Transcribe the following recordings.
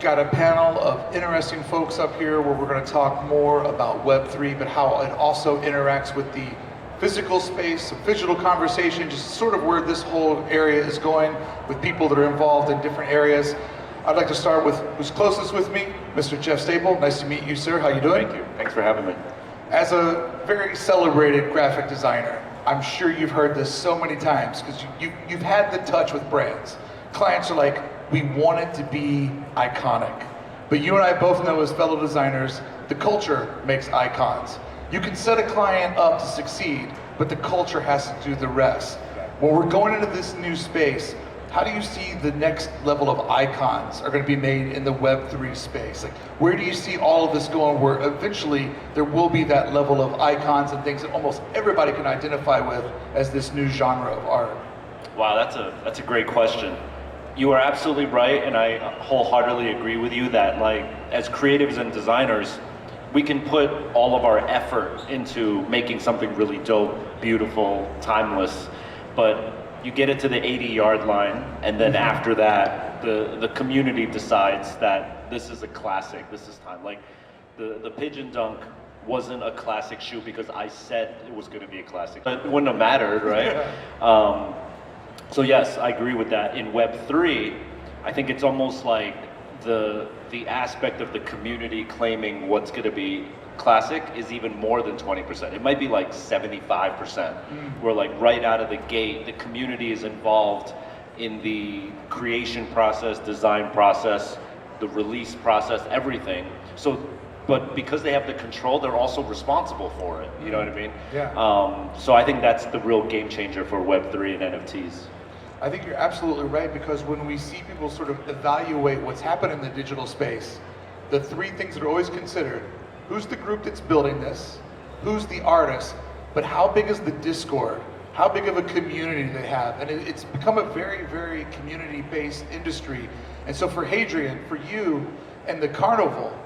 got a panel of interesting folks up here where we're going to talk more about Web3, but how it also interacts with the physical space, a digital conversation, just sort of where this whole area is going with people that are involved in different areas. I'd like to start with who's closest with me, Mr. Jeff Staple. Nice to meet you, sir. How you doing? Thank you. Thanks for having me. As a very celebrated graphic designer, I'm sure you've heard this so many times because you've had the touch with brands. Clients are like, we want it to be iconic. But you and I both know as fellow designers, the culture makes icons. You can set a client up to succeed, but the culture has to do the rest. When we're going into this new space, how do you see the next level of icons are going to be made in the Web3 space? Like, where do you see all of this going where eventually there will be that level of icons and things that almost everybody can identify with as this new genre of art? Wow, that's a great question. You are absolutely right, and I wholeheartedly agree with you that, like, as creatives and designers, we can put all of our effort into making something really dope, beautiful, timeless, but you get it to the 80-yard line, and then after that, the community decides that this is a classic, this is time. Like, the Pigeon Dunk wasn't a classic shoe because I said it was gonna be a classic. It wouldn't have mattered, right? So yes, I agree with that. In Web3, I think it's almost like the aspect of the community claiming what's gonna be classic is even more than 20%. It might be like 75%, where like right out of the gate, the community is involved in the creation process, design process, the release process, everything. So, but because they have the control, they're also responsible for it. You know what I mean? Yeah. So I think that's the real game changer for Web3 and NFTs. I think you're absolutely right, because when we see people sort of evaluate what's happened in the digital space, the three things that are always considered: who's the group that's building this, who's the artist, but how big is the Discord? How big of a community do they have? And it's become a very, very community-based industry. And so for Hadrian, for you and the carnival,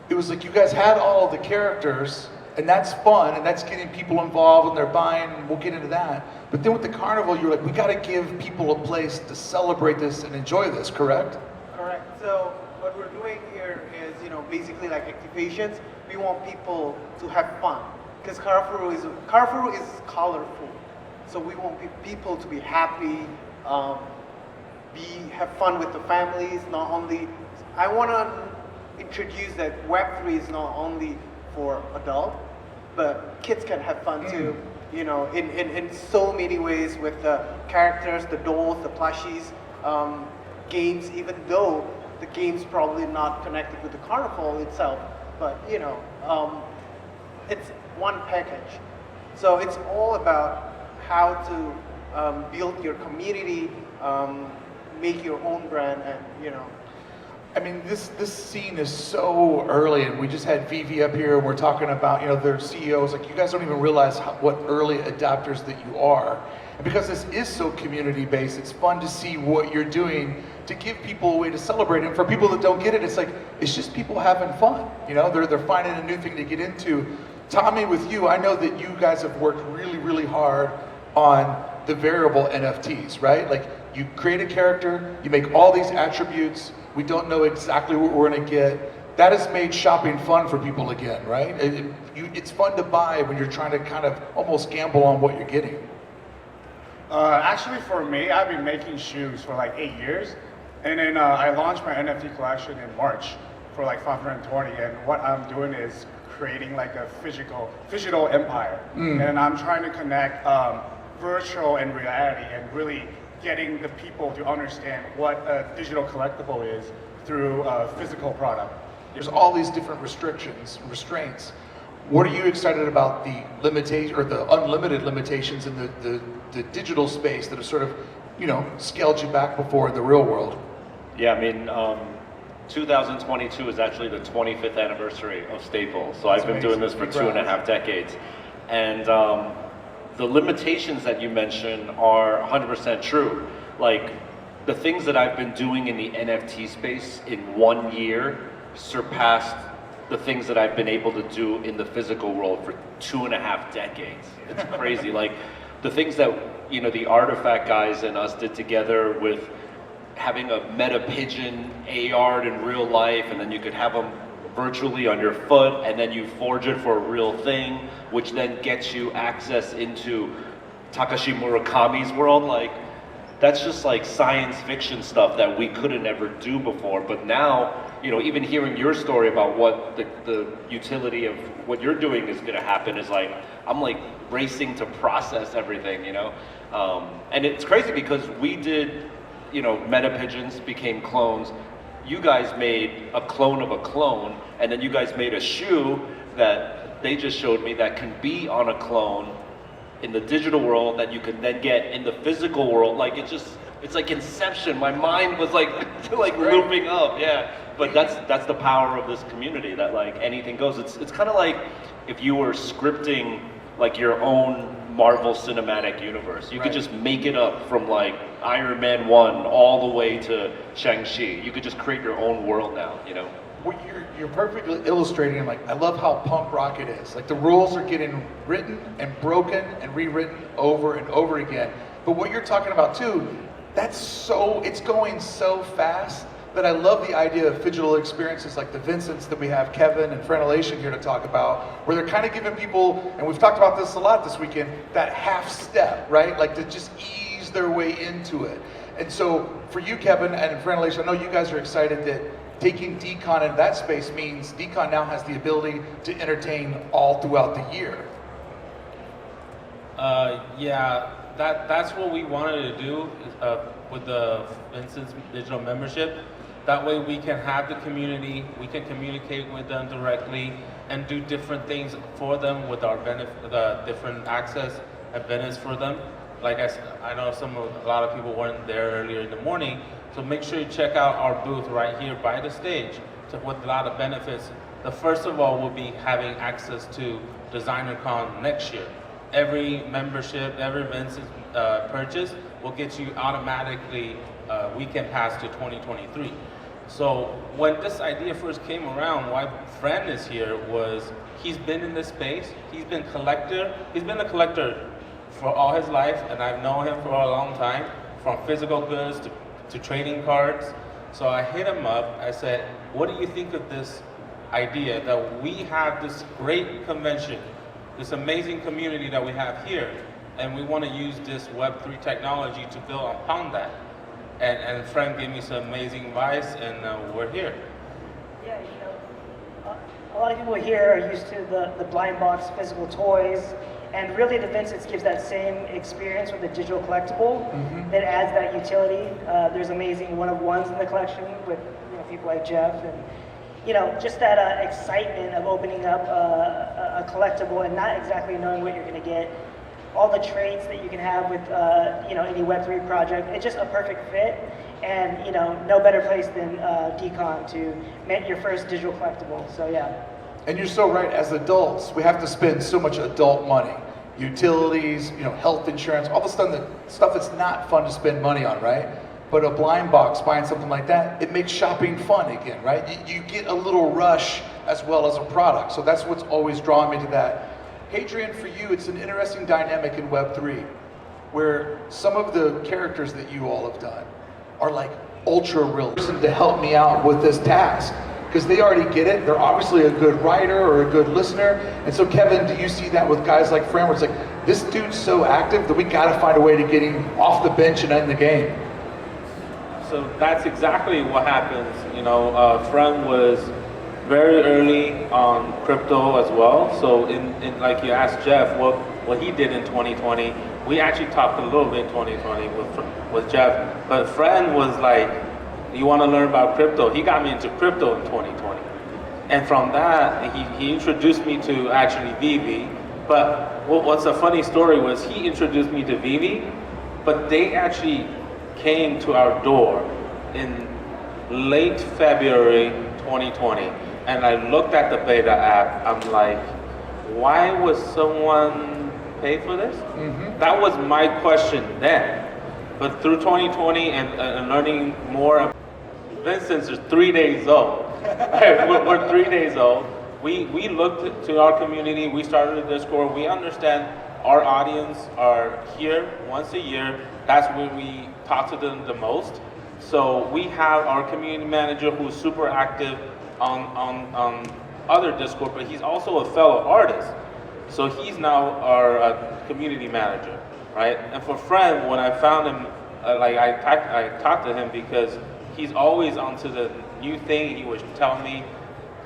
it was like you guys had all of the characters, and that's fun, and that's getting people involved, and they're buying, and we'll get into that. But then with the carnival, you're like, we gotta give people a place to celebrate this and enjoy this, correct? Correct. So what we're doing here is, basically like activations. We want people to have fun, because Carrefour is colorful. So we want people to be happy, have fun with the families. Not only, I want to introduce that Web3 is not only for adults, but kids can have fun too. In so many ways with the characters, the dolls, the plushies, games, even though the game's probably not connected with the carnival itself, but it's one package. So it's all about how to build your community, make your own brand, and I mean, this scene is so early, and we just had Vivi up here, and we're talking about, their CEOs, like, you guys don't even realize what early adopters that you are. And because this is so community-based, it's fun to see what you're doing to give people a way to celebrate. And for people that don't get it, it's like, it's just people having fun. They're finding a new thing to get into. Tommy, with you, I know that you guys have worked really, really hard on the variable NFTs, right? Like, you create a character, you make all these attributes, we don't know exactly what we're gonna get. That has made shopping fun for people again, right? It's fun to buy when you're trying to kind of almost gamble on what you're getting. Actually, for me, I've been making shoes for like 8 years. And then I launched my NFT collection in March for like 520. And what I'm doing is creating like a physical empire. And I'm trying to connect virtual and reality, and really getting the people to understand what a digital collectible is through a physical product. There's all these different restraints. What are you excited about the limitation or the unlimited limitations in the digital space that have sort of, scaled you back before in the real world? Yeah, I mean, 2022 is actually the 25th anniversary of Staple. So I've been doing this for 2.5 decades. And the limitations that you mentioned are 100% true. Like, the things that I've been doing in the NFT space in 1 year surpassed the things that I've been able to do in the physical world for 2.5 decades. It's crazy. Like, the things that, the Artifact guys and us did together with having a meta pigeon AR in real life, and then you could have them virtually on your foot, and then you forge it for a real thing, which then gets you access into Takashi Murakami's world. Like, that's just like science fiction stuff that we couldn't ever do before. But now, you know, even hearing your story about what the utility of what you're doing is going to happen is like, I'm like racing to process everything, you know? And it's crazy because we did, you know, meta pigeons became clones. You guys made a clone of a clone, and then you guys made a shoe that they just showed me that can be on a clone in the digital world that you can then get in the physical world. Like, it's like Inception. My mind was like like looping up, yeah. But that's the power of this community, that like anything goes. It's kind of like if you were scripting like your own Marvel Cinematic Universe. You could just make it up from like Iron Man 1 all the way to Shang-Chi. You could just create your own world now, you know? Well, you're perfectly illustrating, like, I love how punk rock it is. Like, the rules are getting written and broken and rewritten over and over again. But what you're talking about too, it's going so fast that I love the idea of digital experiences like the Vincents that we have Kevin and Frenelation here to talk about, where they're kind of giving people, and we've talked about this a lot this weekend, that half step, right? Like to just ease their way into it. And so for you, Kevin and Frenelation, I know you guys are excited that taking DesignerCon into that space means DesignerCon now has the ability to entertain all throughout the year. Yeah, that's what we wanted to do with the Vincent's digital membership. That way we can have the community, we can communicate with them directly and do different things for them with our the different access and benefits for them. Like I know a lot of people weren't there earlier in the morning, so make sure you check out our booth right here by the stage with a lot of benefits. The first of all will be having access to DesignerCon next year. Every membership, every Vincent purchase will get you automatically weekend pass to 2023. So when this idea first came around, why Fran is here was he's been in this space. He's been a collector for all his life, and I've known him for a long time, from physical goods to trading cards. So I hit him up. I said, what do you think of this idea that we have this great convention, this amazing community that we have here, and we want to use this Web3 technology to build upon that? And Frank gave me some amazing advice, and we're here. Yeah, a lot of people here are used to the blind box physical toys, and really the Vincent's gives that same experience with a digital collectible that adds that utility. There's amazing one-of-ones in the collection with people like Jeff, and just that excitement of opening up a collectible and not exactly knowing what you're going to get. All the traits that you can have with any Web3 project. It's just a perfect fit, and no better place than DesignerCon to make your first digital collectible. So yeah. And you're so right. As adults, we have to spend so much adult money, utilities, health insurance, all the stuff that's not fun to spend money on, right? But a blind box, buying something like that, it makes shopping fun again, right? You get a little rush as well as a product. So that's what's always drawn me to that. Hadrian, for you, it's an interesting dynamic in Web3, where some of the characters that you all have done are like ultra real to help me out with this task, because they already get it. They're obviously a good writer or a good listener. And so, Kevin, do you see that with guys like Fran, where it's like, this dude's so active that we got to find a way to get him off the bench and in the game? So that's exactly what happens. Fran was very early on crypto as well. So in like you asked Jeff, what he did in 2020, we actually talked a little bit in 2020 with Jeff. But Fran was like, you want to learn about crypto? He got me into crypto in 2020. And from that, he introduced me to actually Vivi. But what's a funny story was he introduced me to Vivi, but they actually came to our door in late February 2020. And I looked at the beta app, I'm like, why would someone pay for this? That was my question then. But through 2020 and learning more, Vincent's is 3 days old. We're 3 days old. We looked to our community, we started a Discord, we understand our audience are here once a year. That's when we talk to them the most. So we have our community manager who's super active on other Discord, but he's also a fellow artist. So he's now our community manager, right? And for Friend, when I found him, I talked to him because he's always onto the new thing. He would tell me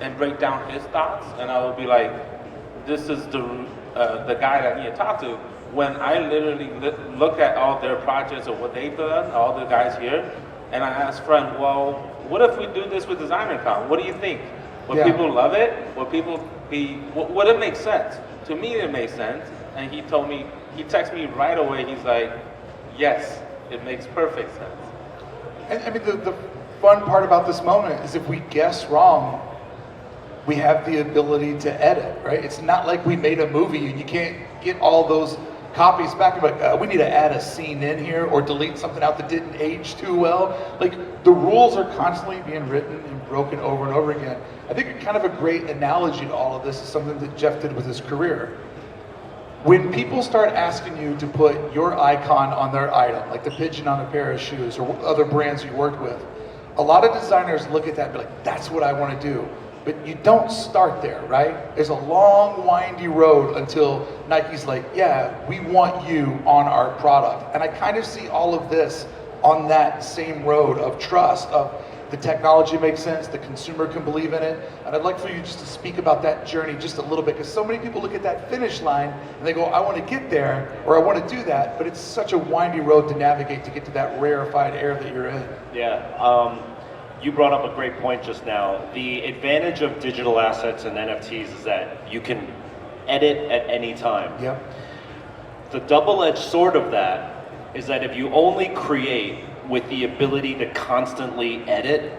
and break down his thoughts, and I would be like, this is the guy that I need to talk to. When I literally look at all their projects or what they've done, all the guys here, and I asked Friend, well, what if we do this with DesignerCon? What do you think? Would people love it? Would would it make sense? To me, it makes sense. And he told me, he texted me right away, he's like, yes, it makes perfect sense. And I mean, the fun part about this moment is if we guess wrong, we have the ability to edit, right? It's not like we made a movie and you can't get all those copies back and be like, we need to add a scene in here or delete something out that didn't age too well. Like, the rules are constantly being written and broken over and over again. I think kind of a great analogy to all of this is something that Jeff did with his career. When people start asking you to put your icon on their item, like the pigeon on a pair of shoes or other brands you worked with, a lot of designers look at that and be like, that's what I want to do. But you don't start there, right? There's a long, windy road until Nike's like, yeah, we want you on our product. And I kind of see all of this on that same road of trust, of the technology makes sense, the consumer can believe in it. And I'd like for you just to speak about that journey just a little bit, because so many people look at that finish line and they go, I want to get there, or I want to do that, but it's such a windy road to navigate to get to that rarefied air that you're in. Yeah. You brought up a great point just now. The advantage of digital assets and NFTs is that you can edit at any time. Yep. The double-edged sword of that is that if you only create with the ability to constantly edit,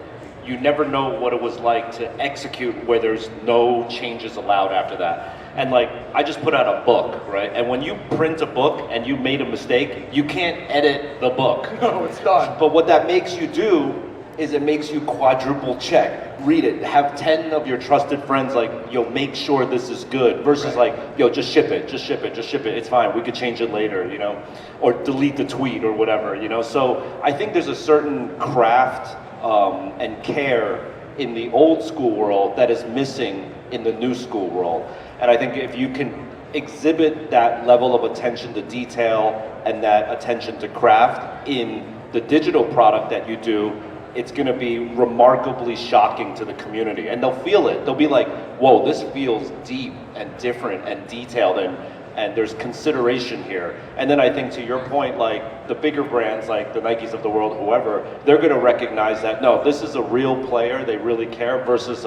you never know what it was like to execute where there's no changes allowed after that. And like, I just put out a book, right? And when you print a book and you made a mistake, you can't edit the book. No, it's done. But what that makes you do is it makes you quadruple check, read it, have 10 of your trusted friends like, yo, make sure this is good, versus like, yo, just ship it, it's fine, we could change it later, you know, or delete the tweet or whatever, you know. So I think there's a certain craft and care in the old school world that is missing in the new school world. And I think if you can exhibit that level of attention to detail and that attention to craft in the digital product that you do, it's going to be remarkably shocking to the community, and they'll feel it. They'll be like, whoa, this feels deep and different and detailed, and there's consideration here. And then I think, to your point, like the bigger brands like the Nikes of the world, whoever, they're going to recognize that, no, this is a real player, they really care, versus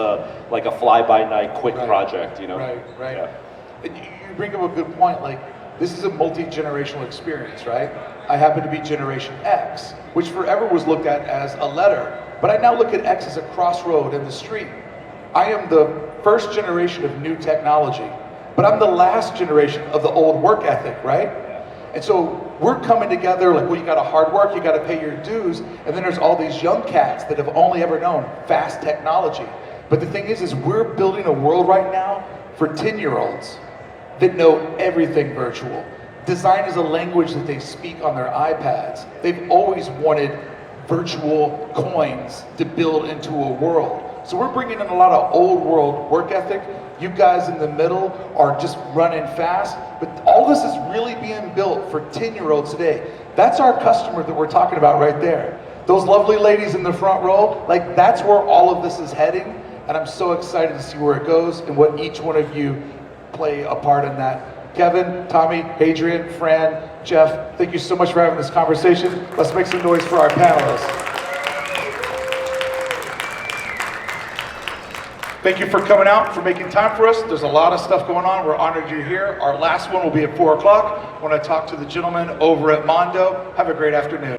like a fly-by-night quick project, you know? Right. Yeah. And you bring up a good point, like, this is a multi-generational experience, right? I happen to be Generation X, which forever was looked at as a letter, but I now look at X as a crossroad in the street. I am the first generation of new technology, but I'm the last generation of the old work ethic, right? And so we're coming together like, well, you gotta hard work, you gotta pay your dues, and then there's all these young cats that have only ever known fast technology. But the thing is we're building a world right now for 10-year-olds that know everything virtual. Design is a language that they speak on their iPads. They've always wanted virtual coins to build into a world. So we're bringing in a lot of old world work ethic. You guys in the middle are just running fast, but all this is really being built for 10-year-olds today. That's our customer that we're talking about right there. Those lovely ladies in the front row, like, that's where all of this is heading, and I'm so excited to see where it goes and what each one of you play a part in that. Kevin, Tommy, Adrian, Fran, Jeff, thank you so much for having this conversation. Let's make some noise for our panelists. Thank you for coming out, for making time for us. There's a lot of stuff going on. We're honored you're here. Our last one will be at 4 o'clock when I talk to the gentleman over at Mondo. Have a great afternoon.